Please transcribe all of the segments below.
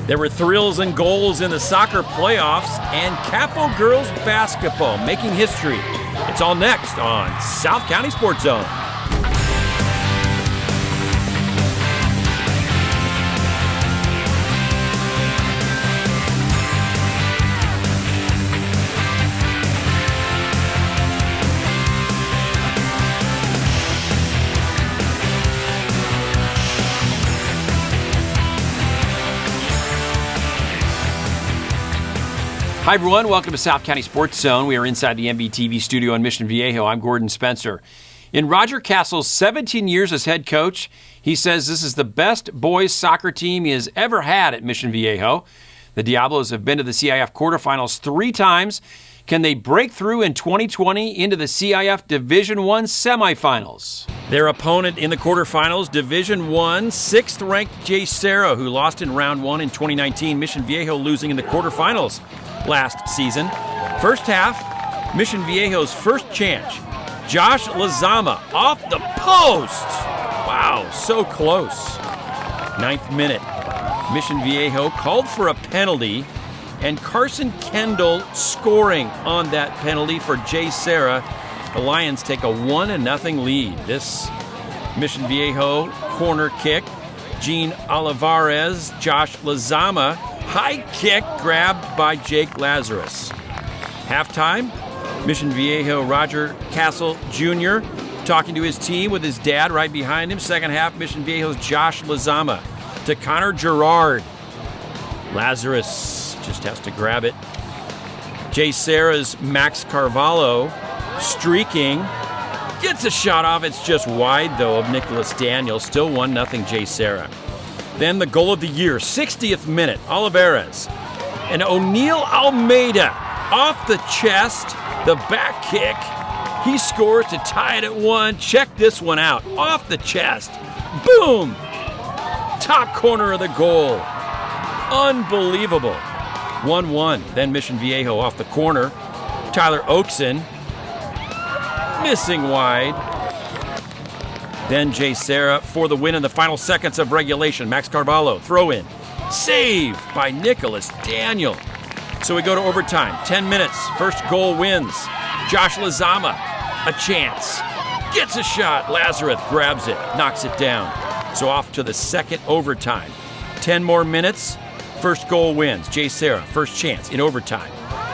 There were thrills and goals in the soccer playoffs and Capo girls basketball making history. It's all next on South County Sports Zone. Hi, everyone. Welcome to South County Sports Zone. We are inside the MVTV studio in Mission Viejo. I'm Gordon Spencer. In Roger Castle's 17 years as head coach, he says this is the best boys soccer team he has ever had at Mission Viejo. The Diablos have been to the CIF quarterfinals 3 times. Can they break through in 2020 into the CIF Division I semifinals? Their opponent in the quarterfinals, Division I, 6th-ranked JSerra, who lost in round 1 in 2019. Mission Viejo losing in the quarterfinals last season. First half, Mission Viejo's first chance. Josh Lazama off the post. Wow, so close. 9th minute, Mission Viejo called for a penalty, and Carson Kendall scoring on that penalty for JSerra. The Lions take a 1-0 lead. This Mission Viejo corner kick, Gene Olivares, Josh Lazama, high kick grabbed by Jake Lazarus. Halftime, Mission Viejo Roger Castle Jr. talking to his team with his dad right behind him. Second half, Mission Viejo's Josh Lazama to Connor Gerard. Lazarus just has to grab it. JSerra's Max Carvalho streaking. Gets a shot off. It's just wide, though, of Nicholas Daniel. Still 1-0 JSerra. Then the goal of the year, 60th minute, Olivares. And O'Neal Almeida off the chest, the back kick. He scores to tie it at 1. Check this one out. Off the chest. Boom! Top corner of the goal. Unbelievable. 1-1. Then Mission Viejo off the corner. Tyler Oakson missing wide. Then JSerra for the win in the final seconds of regulation. Max Carvalho, throw in. Save by Nicholas Daniel. So we go to overtime. 10 minutes. First goal wins. Josh Lazama, a chance. Gets a shot. Lazarus grabs it, knocks it down. So off to the second overtime. 10 more minutes. First goal wins. JSerra, first chance in overtime.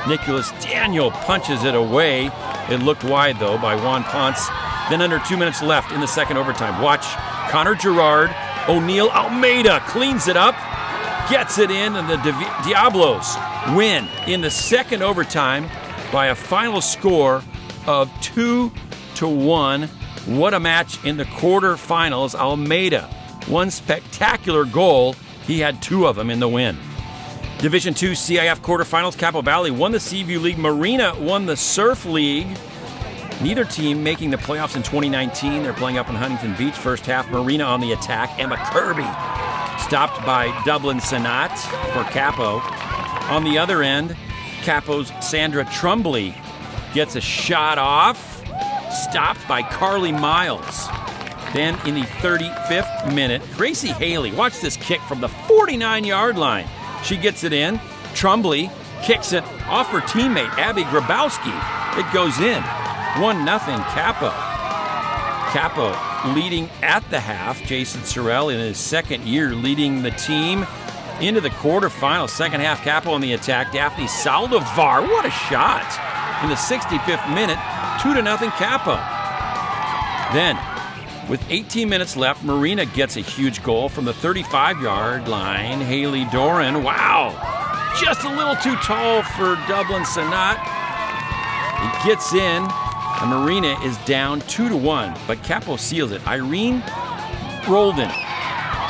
Nicholas Daniel punches it away. It looked wide, though, by Juan Ponce. Then under 2 minutes left in the second overtime. Watch Connor Gerard. O'Neal Almeida cleans it up, gets it in, and the Diablos win in the second overtime by a final score of 2-1. What a match in the quarterfinals. Almeida, one spectacular goal. He had 2 of them in the win. Division II CIF quarterfinals. Capo Valley won the Seaview League. Marina won the Surf League. Neither team making the playoffs in 2019. They're playing up in Huntington Beach. First half, Marina on the attack. Emma Kirby stopped by Dublin Senat for Capo. On the other end, Capo's Sandra Trumbley gets a shot off. Stopped by Carly Miles. Then in the 35th minute, Gracie Haley, watch this kick from the 49-yard line. She gets it in. Trumbley kicks it off her teammate, Abby Grabowski. It goes in. 1-0 Capo. Capo leading at the half. Jason Sorrell in his second year leading the team into the quarterfinals. Second half, Capo on the attack. Daphne Saldivar, what a shot. In the 65th minute, 2-0 Capo. Then, with 18 minutes left, Marina gets a huge goal from the 35-yard line. Haley Doran, wow. Just a little too tall for Dublin Senat. It gets in. And Marina is down 2-1, but Capo seals it. Irene Roldan,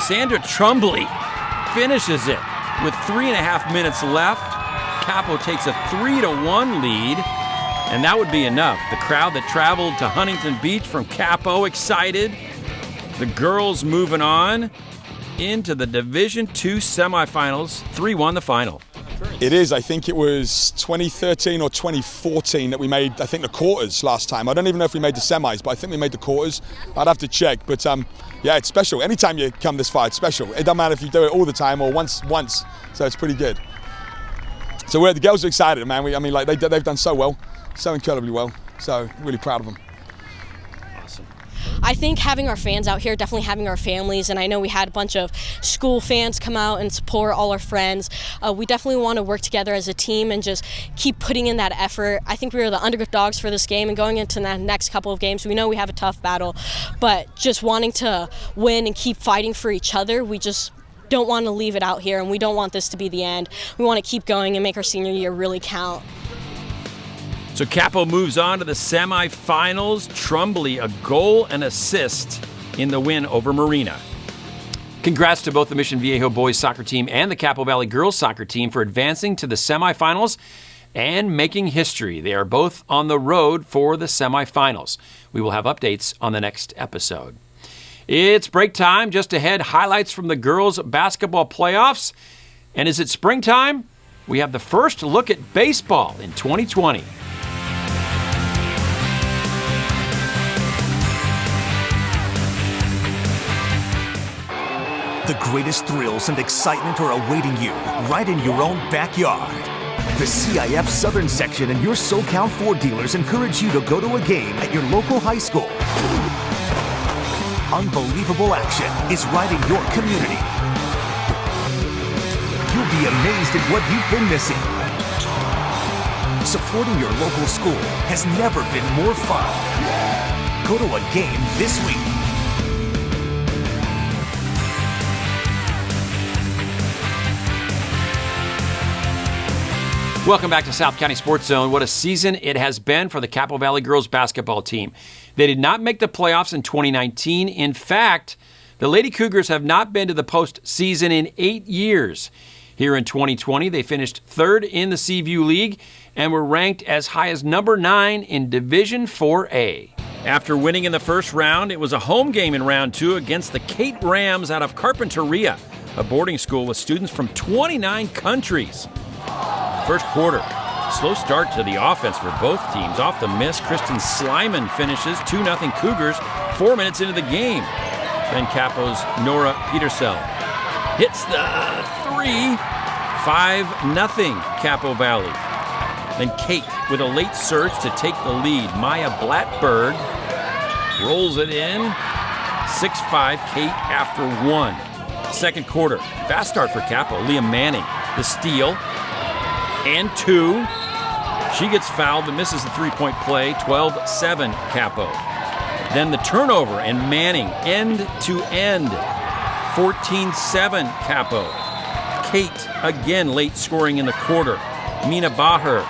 Sandra Trumbley finishes it with 3.5 minutes left. Capo takes a 3-1 lead, and that would be enough. The crowd that traveled to Huntington Beach from Capo excited. The girls moving on into the Division II semifinals. 3-1 the final. It is. I think it was 2013 or 2014 that we made, I think, the quarters last time. I don't even know if we made the semis, but I think we made the quarters. I'd have to check. But yeah, it's special. Anytime you come this far, it's special. It doesn't matter if you do it all the time or once. So it's pretty good. So the girls are excited, man. They've done so well, so incredibly well. So really proud of them. I think having our fans out here, definitely having our families, and I know we had a bunch of school fans come out and support all our friends. We definitely want to work together as a team and just keep putting in that effort. I think we were the underdogs for this game, and going into the next couple of games, we know we have a tough battle, but just wanting to win and keep fighting for each other, we just don't want to leave it out here, and we don't want this to be the end. We want to keep going and make our senior year really count. So Capo moves on to the semifinals. Trumbulley, a goal and assist in the win over Marina. Congrats to both the Mission Viejo boys soccer team and the Capo Valley girls soccer team for advancing to the semifinals and making history. They are both on the road for the semifinals. We will have updates on the next episode. It's break time. Just ahead, highlights from the girls basketball playoffs. And is it springtime? We have the first look at baseball in 2020. The greatest thrills and excitement are awaiting you right in your own backyard. The CIF Southern Section and your SoCal Ford dealers encourage you to go to a game at your local high school. Unbelievable action is right in your community. You'll be amazed at what you've been missing. Supporting your local school has never been more fun. Go to a game this week. Welcome back to South County Sports Zone. What a season it has been for the Capo Valley girls basketball team. They did not make the playoffs in 2019. In fact, the Lady Cougars have not been to the postseason in 8 years. Here in 2020, they finished third in the Seaview League and were ranked as high as number 9 in Division 4A. After winning in the first round, it was a home game in round 2 against the Cate Rams out of Carpinteria, a boarding school with students from 29 countries. First quarter, slow start to the offense for both teams. Off the miss, Kristen Slyman finishes 2-0 Cougars 4 minutes into the game. Then Capo's Nora Petersell hits the 3, 5-0 Capo Valley. Then Cate with a late surge to take the lead. Maya Blattberg rolls it in, 6-5 Cate after 1. Second quarter, fast start for Capo. Leah Manning, the steal. And 2. She gets fouled but misses the three-point play, 12-7 Capo. Then the turnover and Manning end-to-end, 14-7 Capo. Cate again late scoring in the quarter. Mina Baher,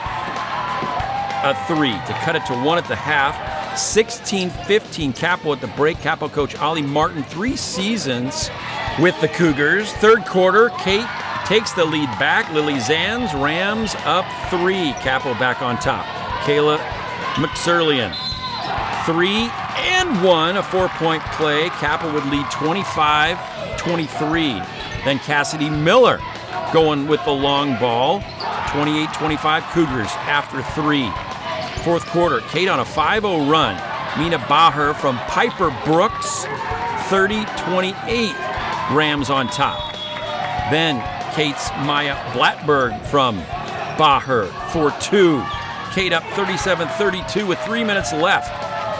a 3 to cut it to 1 at the half. 16-15 Capo at the break. Capo coach Ollie Martin, 3 seasons with the Cougars. Third quarter, Cate takes the lead back. Lily Zanz, Rams up 3. Capo back on top. Kayla McSurlian, 3 and 1, a 4-point play. Capo would lead 25-23. Then Cassidy Miller going with the long ball. 28-25 Cougars after 3. Fourth quarter, Cate on a 5-0 run. Mina Baher from Piper Brooks, 30-28. Rams on top. Then Cate's Maya Blattberg from Baher for 2. Cate up 37-32 with 3 minutes left.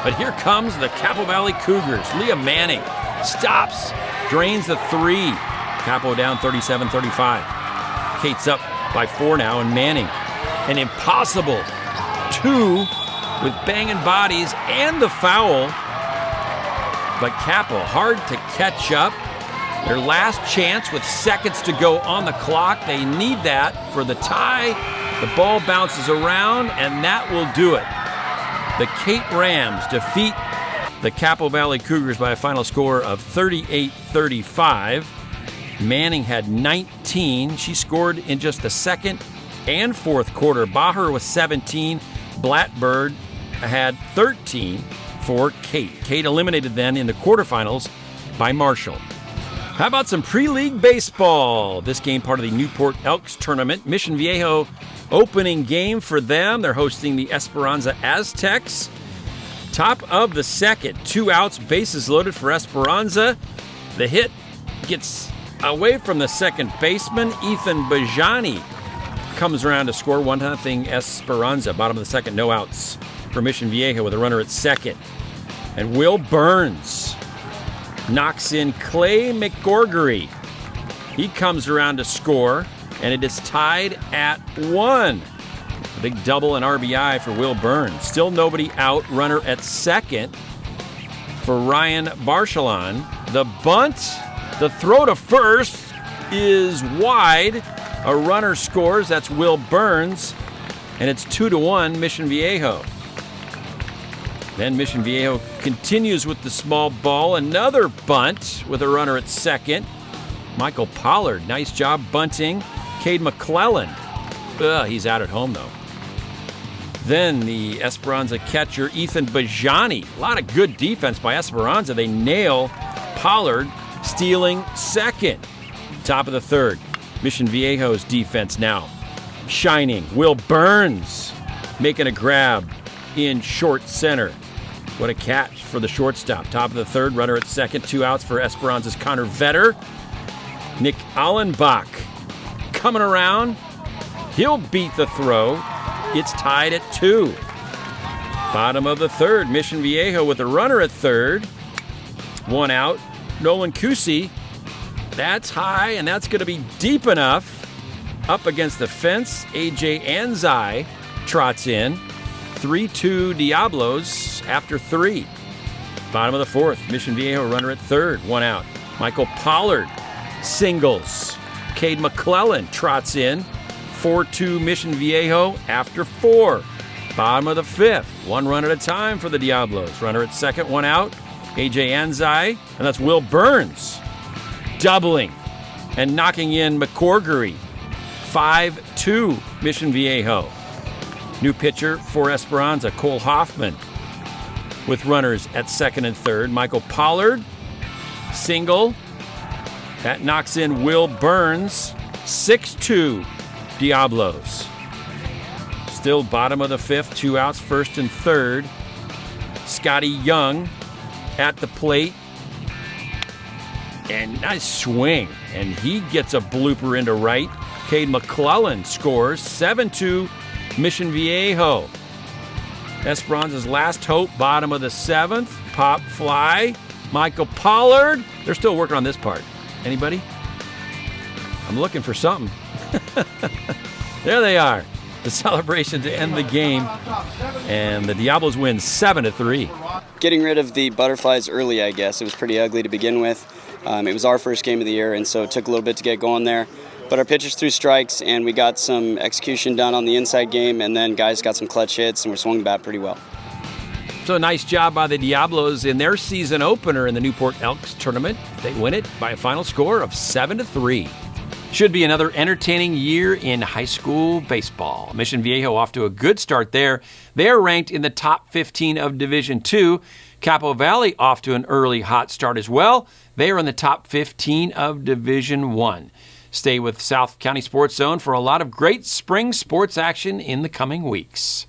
But here comes the Capo Valley Cougars. Leah Manning stops, drains the 3. Capo down 37-35. Cate's up by 4 now, and Manning, an impossible 2 with banging bodies and the foul. But Capo hard to catch up. Their last chance with seconds to go on the clock. They need that for the tie. The ball bounces around, and that will do it. The Cate Rams defeat the Capo Valley Cougars by a final score of 38-35. Manning had 19. She scored in just the second and fourth quarter. Baher was 17. Blattberg had 13 for Cate. Cate eliminated then in the quarterfinals by Marshall. How about some pre-league baseball? This game part of the Newport Elks tournament. Mission Viejo opening game for them. They're hosting the Esperanza Aztecs. Top of the second, 2 outs, bases loaded for Esperanza. The hit gets away from the second baseman. Ethan Bajani comes around to score 1-0 Esperanza. Bottom of the second, no outs for Mission Viejo with a runner at second. And Will Burns knocks in Clay McGorgery. He comes around to score, and it is tied at 1. A big double and RBI for Will Burns. Still nobody out. Runner at second for Ryan Barshalan. The bunt, the throw to first is wide. A runner scores. That's Will Burns, and it's 2-1 Mission Viejo. Then Mission Viejo continues with the small ball. Another bunt with a runner at second. Michael Pollard, nice job bunting. Cade McClellan, he's out at home though. Then the Esperanza catcher, Ethan Bajani. A lot of good defense by Esperanza. They nail Pollard, stealing second. Top of the third, Mission Viejo's defense now shining. Will Burns making a grab in short center. What a catch for the shortstop. Top of the third, runner at second, 2 outs for Esperanza's Connor Vetter. Nick Allenbach coming around. He'll beat the throw. It's tied at 2. Bottom of the third, Mission Viejo with a runner at third. 1 out. Nolan Kusi. That's high, and that's going to be deep enough. Up against the fence, AJ Anzai trots in. 3-2 Diablos after 3. Bottom of the fourth, Mission Viejo runner at third, 1 out. Michael Pollard singles. Cade McClellan trots in. 4-2 Mission Viejo after 4. Bottom of the fifth, 1 run at a time for the Diablos. Runner at second, 1 out. AJ Anzai, and that's Will Burns doubling and knocking in McCorgery. 5-2 Mission Viejo. New pitcher for Esperanza, Cole Hoffman, with runners at second and third. Michael Pollard, single. That knocks in Will Burns. 6-2 Diablos. Still bottom of the fifth, 2 outs, first and third. Scotty Young at the plate. And nice swing. And he gets a blooper into right. Cade McClellan scores. 7-2 Mission Viejo. Esperanza's last hope, bottom of the seventh. Pop fly. Michael Pollard. They're still working on this part. Anybody? I'm looking for something. There they are. The celebration to end the game. And the Diablos win 7-3. Getting rid of the butterflies early, I guess. It was pretty ugly to begin with. It was our first game of the year, and so it took a little bit to get going there. But our pitchers threw strikes, and we got some execution done on the inside game, and then guys got some clutch hits, and we're swinging the bat pretty well. So nice job by the Diablos in their season opener in the Newport Elks tournament. They win it by a final score of 7-3. Should be another entertaining year in high school baseball. Mission Viejo off to a good start there. They are ranked in the top 15 of Division II. Capo Valley off to an early hot start as well. They are in the top 15 of Division I. Stay with South County Sports Zone for a lot of great spring sports action in the coming weeks.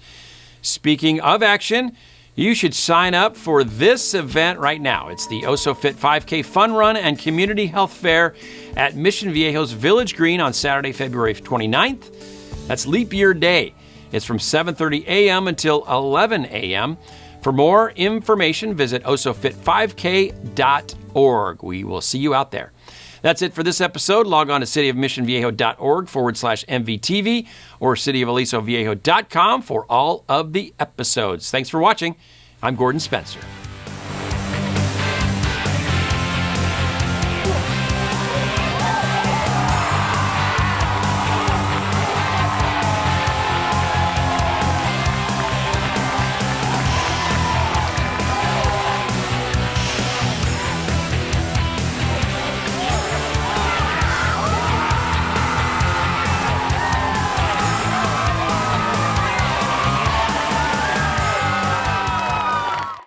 Speaking of action, you should sign up for this event right now. It's the Oh Fit 5K Fun Run and Community Health Fair at Mission Viejo's Village Green on Saturday, February 29th. That's Leap Year Day. It's from 7:30 a.m. until 11 a.m. For more information, visit osofit5k.org. We will see you out there. That's it for this episode. Log on to cityofmissionviejo.org/MVTV or cityofalisoviejo.com for all of the episodes. Thanks for watching. I'm Gordon Spencer.